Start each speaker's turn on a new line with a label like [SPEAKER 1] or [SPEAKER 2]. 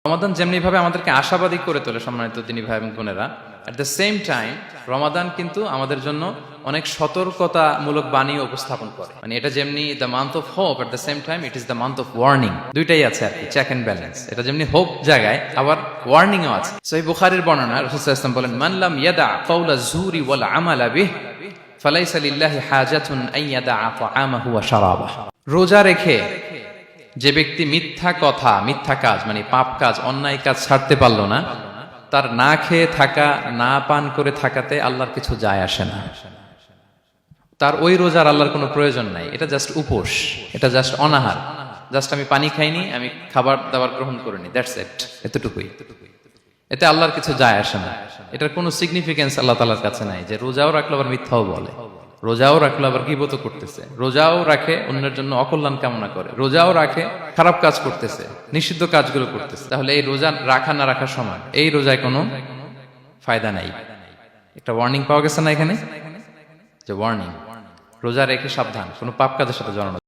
[SPEAKER 1] রমাদান যেমনি ভাবে আমাদেরকে আশাবাদী করে তোলে সম্মানিত দিনী ভাই এবং বোনেরা, এট দ্য সেম টাইম রমাদান কিন্তু আমাদের জন্য অনেক সতর্কতামূলক বাণী উপস্থাপন করে। মানে এটা যেমনি the month of hope, at the same time it is the month of warning. দুইটাই আছে আর কি, চেক এন্ড ব্যালেন্স। এটা যেমনি হোপ জায়গায়, আবার ওয়ার্নিং ও আছে। সহিহ বুখারীর বর্ণনা, রাসূল সাল্লাল্লাহু আলাইহি ওয়াসাল্লাম বলেন, মান লাম ইয়াদা কাওলা যুরি ওয়াল আমালা বিহি ফালাইসা লিল্লাহি হাজাতুন আন ইয়াদা তাআমাহু ওয়া শারাবাহু। রোজা রেখে যে ব্যক্তি মিথ্যা কথা, মিথ্যা কাজ মানে পাপ কাজ, অন্যায় কাজ ছাড়তে পারলো না, তার না খেয়ে থাকা, না পান করে থাকাতে আল্লাহর কিছু যায় আসে না। তার ওই রোজার আল্লাহর কোনো প্রয়োজন নাই। এটা জাস্ট উপোস, এটা জাস্ট অনাহার, জাস্ট আমি পানি খাইনি, আমি খাবার দাবার গ্রহণ করিনি, দ্যাটস ইট, এতটুকুই। এতে আল্লাহর কিছু যায় আসে না। এটার কোনো সিগনিফিকেন্স আল্লাহ তাআলার কাছে নাই যে রোজাও রাখলো আবার মিথ্যাও বলে, রোজাও রাখলো আবার গীবত করতেছে, রোজাও রাখে অন্যের জন্য অকল্যাণ কামনা করে, রোজাও রাখে খারাপ কাজ করতেছে, নিষিদ্ধ কাজগুলো করতেছে। তাহলে এই রোজা রাখা না রাখা সমান, এই রোজায় কোনো ফায়দা নাই। একটা ওয়ার্নিং পাওয়া গেছে না এখানে, যে ওয়ার্নিং, রোজা রেখে সাবধান, কোনো পাপ কাজের সাথে জড়ানো।